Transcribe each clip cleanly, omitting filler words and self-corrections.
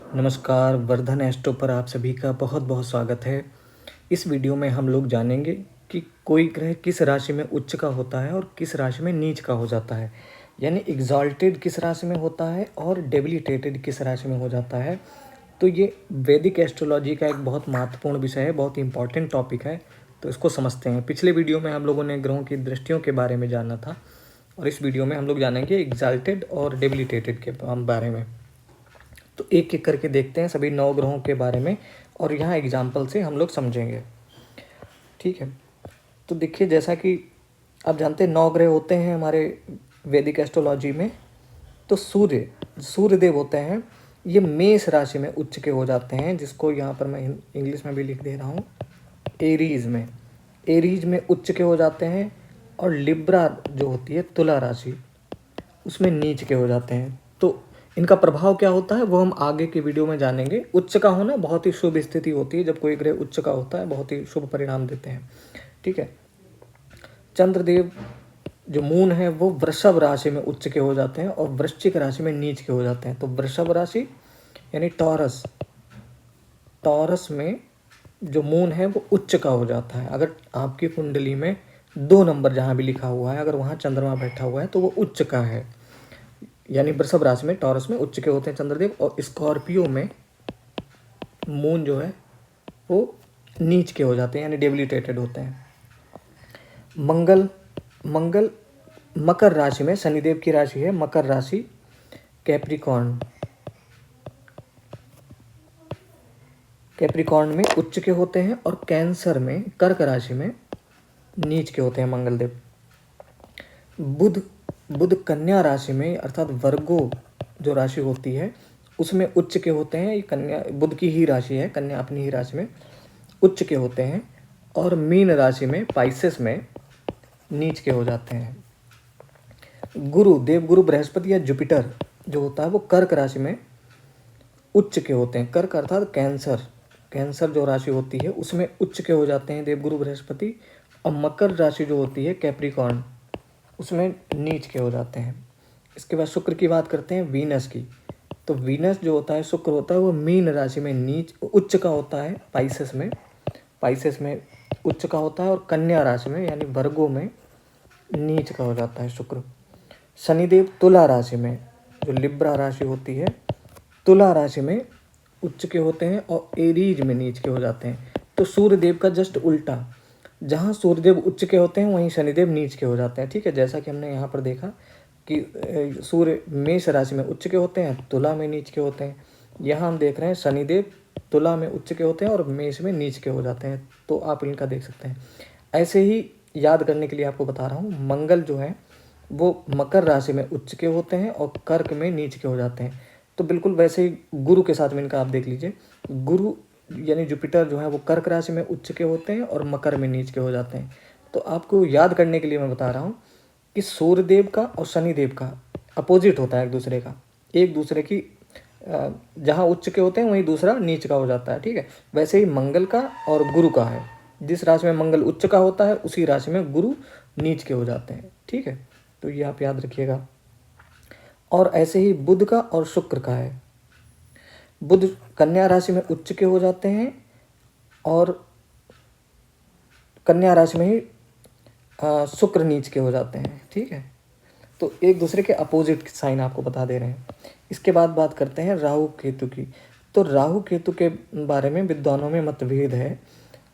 नमस्कार, वर्धन एस्ट्रो पर आप सभी का बहुत बहुत स्वागत है। इस वीडियो में हम लोग जानेंगे कि कोई ग्रह किस राशि में उच्च का होता है और किस राशि में नीच का हो जाता है, यानी एग्जॉल्टेड किस राशि में होता है और डेबिलिटेटेड किस राशि में हो जाता है। तो ये वैदिक एस्ट्रोलॉजी का एक बहुत महत्वपूर्ण विषय है, बहुत इंपॉर्टेंट टॉपिक है। तो इसको समझते हैं। पिछले वीडियो में हम लोगों ने ग्रहों की दृष्टियों के बारे में जाना था और इस वीडियो में हम लोग जानेंगे एग्जॉल्टेड और डेबिलिटेटेड के बारे में। तो एक एक करके देखते हैं सभी 9 ग्रहों के बारे में और यहाँ एग्जाम्पल से हम लोग समझेंगे। ठीक है, तो देखिए, जैसा कि आप जानते हैं 9 ग्रह होते हैं हमारे वैदिक एस्ट्रोलॉजी में। तो सूर्यदेव होते हैं, ये मेष राशि में उच्च के हो जाते हैं, जिसको यहाँ पर मैं इंग्लिश में भी लिख दे रहा हूँ, एरीज में उच्च के हो जाते हैं। और लिब्रा जो होती है तुला राशि, उसमें नीच के हो जाते हैं। तो इनका प्रभाव क्या होता है वो हम आगे की वीडियो में जानेंगे। उच्च का होना बहुत ही शुभ स्थिति होती है, जब कोई ग्रह उच्च का होता है बहुत ही शुभ परिणाम देते हैं। ठीक है, चंद्रदेव जो मून है वो वृषभ राशि में उच्च के हो जाते हैं और वृश्चिक राशि में नीच के हो जाते हैं। तो वृषभ राशि यानी टॉरस में जो मून है वो उच्च का हो जाता है। अगर आपकी कुंडली में 2 नंबर जहाँ भी लिखा हुआ है, अगर वहाँ चंद्रमा बैठा हुआ है तो वो उच्च का है, यानी वृषभ राशि में टॉरस में उच्च के होते हैं चंद्रदेव। और स्कॉर्पियो में मून जो है वो नीच के हो जाते हैं, यानी डेबिलिटेटेड होते हैं। मंगल मकर राशि में, शनिदेव की राशि है मकर राशि, कैप्रिकॉर्न में उच्च के होते हैं। और कैंसर में, कर्क राशि में नीच के होते हैं मंगलदेव। बुध कन्या राशि में, अर्थात वर्गो जो राशि होती है उसमें उच्च के होते हैं। ये कन्या बुध की ही राशि है, कन्या अपनी ही राशि में उच्च के होते हैं। और मीन राशि में, पाइसेस में नीच के हो जाते हैं। देवगुरु बृहस्पति या जुपिटर जो होता है वो कर्क राशि में उच्च के होते हैं। कर्क अर्थात कैंसर जो राशि होती है उसमें उच्च के हो जाते हैं देवगुरु बृहस्पति। और मकर राशि जो होती है कैप्रिकॉर्न, उसमें नीच के हो जाते हैं। इसके बाद शुक्र की बात करते हैं, वीनस की। तो वीनस जो होता है, शुक्र होता है, वो मीन राशि में उच्च का होता है, पाइसेस में उच्च का होता है। और कन्या राशि में यानी वर्गो में नीच का हो जाता है शुक्र। शनिदेव तुला राशि में, जो लिब्रा राशि होती है, तुला राशि में उच्च के होते हैं और एरीज में नीच के हो जाते हैं। तो सूर्यदेव का जस्ट उल्टा, जहाँ सूर्यदेव उच्च के होते हैं वहीं शनिदेव नीच के हो जाते हैं। ठीक है, जैसा कि हमने यहाँ पर देखा कि सूर्य मेष राशि में उच्च के होते हैं, तुला में नीच के होते हैं। यहाँ हम देख रहे हैं शनिदेव तुला में उच्च के होते हैं और मेष में नीच के हो जाते हैं। तो आप इनका देख सकते हैं। ऐसे ही याद करने के लिए आपको बता रहा हूँ, मंगल जो है वो मकर राशि में उच्च के होते हैं और कर्क में नीच के हो जाते हैं। तो बिल्कुल वैसे ही गुरु के साथ में इनका आप देख लीजिए। गुरु यानी जुपिटर जो है वो कर्क राशि में उच्च के होते हैं और मकर में नीच के हो जाते हैं। तो आपको याद करने के लिए मैं बता रहा हूँ कि सूर्यदेव का और शनिदेव का अपोजिट होता है एक दूसरे की, जहाँ उच्च के होते हैं वहीं दूसरा नीच का हो जाता है। ठीक है, वैसे ही मंगल का और गुरु का है, जिस राशि में मंगल उच्च का होता है उसी राशि में गुरु नीच के हो जाते हैं। ठीक है, तो ये आप याद रखिएगा। और ऐसे ही बुध का और शुक्र का है। बुध कन्या राशि में उच्च के हो जाते हैं और कन्या राशि में ही शुक्र नीच के हो जाते हैं। ठीक है, तो एक दूसरे के अपोजिट साइन आपको बता दे रहे हैं। इसके बाद बात करते हैं राहु केतु की। तो राहु केतु के बारे में विद्वानों में मतभेद है।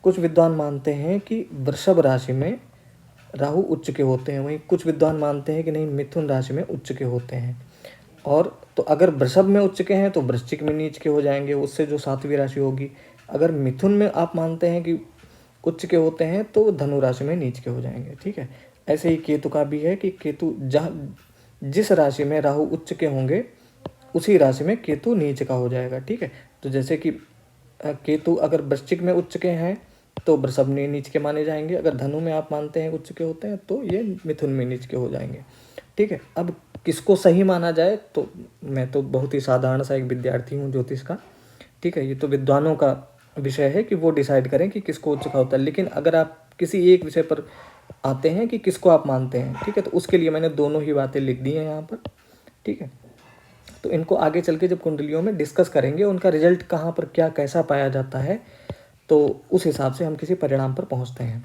कुछ विद्वान मानते हैं कि वृषभ राशि में राहु उच्च के होते हैं, वहीं कुछ विद्वान मानते हैं कि नहीं, मिथुन राशि में उच्च के होते हैं। और तो अगर वृषभ में उच्च के हैं तो वृश्चिक में नीच के हो जाएंगे, उससे जो 7वीं राशि होगी। अगर मिथुन में आप मानते हैं कि उच्च के होते हैं तो धनु राशि में नीच के हो जाएंगे। ठीक है, ऐसे ही केतु का भी है कि केतु जहाँ जिस राशि में राहु उच्च के होंगे उसी राशि में केतु नीच का हो जाएगा। ठीक है, तो जैसे कि केतु अगर वृश्चिक में उच्च के हैं तो वृषभ में नीच के माने जाएंगे। अगर धनु में आप मानते हैं उच्च के होते हैं तो ये मिथुन में नीच के हो जाएंगे। ठीक है, अब किसको सही माना जाए, तो मैं तो बहुत ही साधारण सा एक विद्यार्थी हूँ ज्योतिष का। ठीक है, ये तो विद्वानों का विषय है कि वो डिसाइड करें कि किसको उच्च का होता है। लेकिन अगर आप किसी एक विषय पर आते हैं कि किसको आप मानते हैं, ठीक है, तो उसके लिए मैंने दोनों ही बातें लिख दी हैं यहाँ पर। ठीक है, तो इनको आगे चल के जब कुंडलियों में डिस्कस करेंगे, उनका रिजल्ट कहाँ पर क्या कैसा पाया जाता है, तो उस हिसाब से हम किसी परिणाम पर पहुँचते हैं।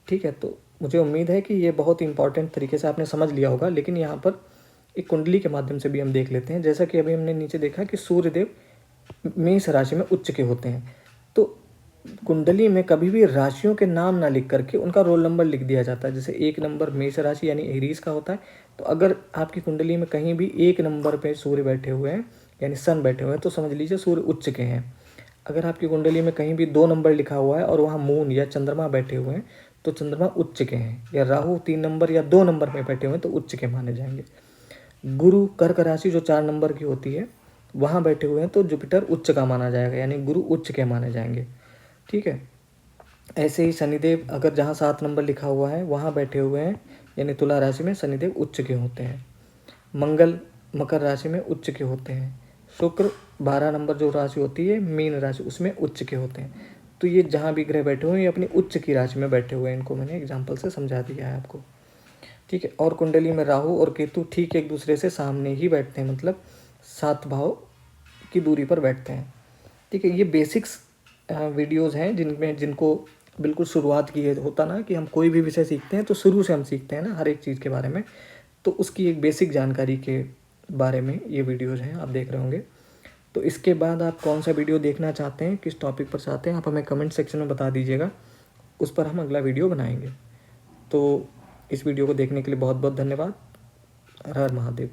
ठीक है, तो मुझे उम्मीद है कि ये बहुत इंपॉर्टेंट तरीके से आपने समझ लिया होगा। लेकिन यहाँ पर एक कुंडली के माध्यम से भी हम देख लेते हैं। जैसा कि अभी हमने नीचे देखा कि सूर्यदेव मेष राशि में उच्च के होते हैं, तो कुंडली में कभी भी राशियों के नाम ना लिख करके उनका रोल नंबर लिख दिया जाता है। जैसे 1 नंबर मेष राशि यानी एरीज का होता है, तो अगर आपकी कुंडली में कहीं भी 1 नंबर पे सूर्य बैठे हुए हैं यानी सन बैठे हुए हैं, तो समझ लीजिए सूर्य उच्च के हैं। अगर आपकी कुंडली में कहीं भी 2 नंबर लिखा हुआ है और वहाँ मून या चंद्रमा बैठे हुए हैं, तो चंद्रमा उच्च के हैं। या राहु 3 नंबर या 2 नंबर में बैठे हुए हैं, तो उच्च के माने जाएंगे। गुरु कर्क राशि जो 4 नंबर की होती है, वहाँ बैठे हुए हैं, तो जुपिटर उच्च का माना जाएगा, यानी गुरु उच्च के माने जाएंगे। ठीक है, ऐसे ही शनिदेव अगर जहाँ 7 नंबर लिखा हुआ है वहाँ बैठे हुए हैं, यानी तुला राशि में शनिदेव उच्च के होते हैं। मंगल मकर राशि में उच्च के होते हैं। शुक्र 12 नंबर जो राशि होती है मीन राशि, उसमें उच्च के होते हैं। तो ये जहाँ भी ग्रह बैठे हुए हैं ये अपनी उच्च की राशि में बैठे हुए हैं। इनको मैंने एग्जाम्पल से समझा दिया है आपको। ठीक है, और कुंडली में राहु और केतु ठीक एक दूसरे से सामने ही बैठते हैं, मतलब 7 भाव की दूरी पर बैठते हैं। ठीक है, ये बेसिक्स वीडियोज़ हैं जिनको बिल्कुल शुरुआत की है। होता ना कि हम कोई भी विषय सीखते हैं तो शुरू से हम सीखते हैं ना हर एक चीज़ के बारे में, तो उसकी एक बेसिक जानकारी के बारे में ये वीडियोज़ हैं, आप देख रहे होंगे। तो इसके बाद आप कौन सा वीडियो देखना चाहते हैं, किस टॉपिक पर चाहते हैं, आप हमें कमेंट सेक्शन में बता दीजिएगा, उस पर हम अगला वीडियो बनाएंगे। तो इस वीडियो को देखने के लिए बहुत बहुत धन्यवाद। हर हर महादेव।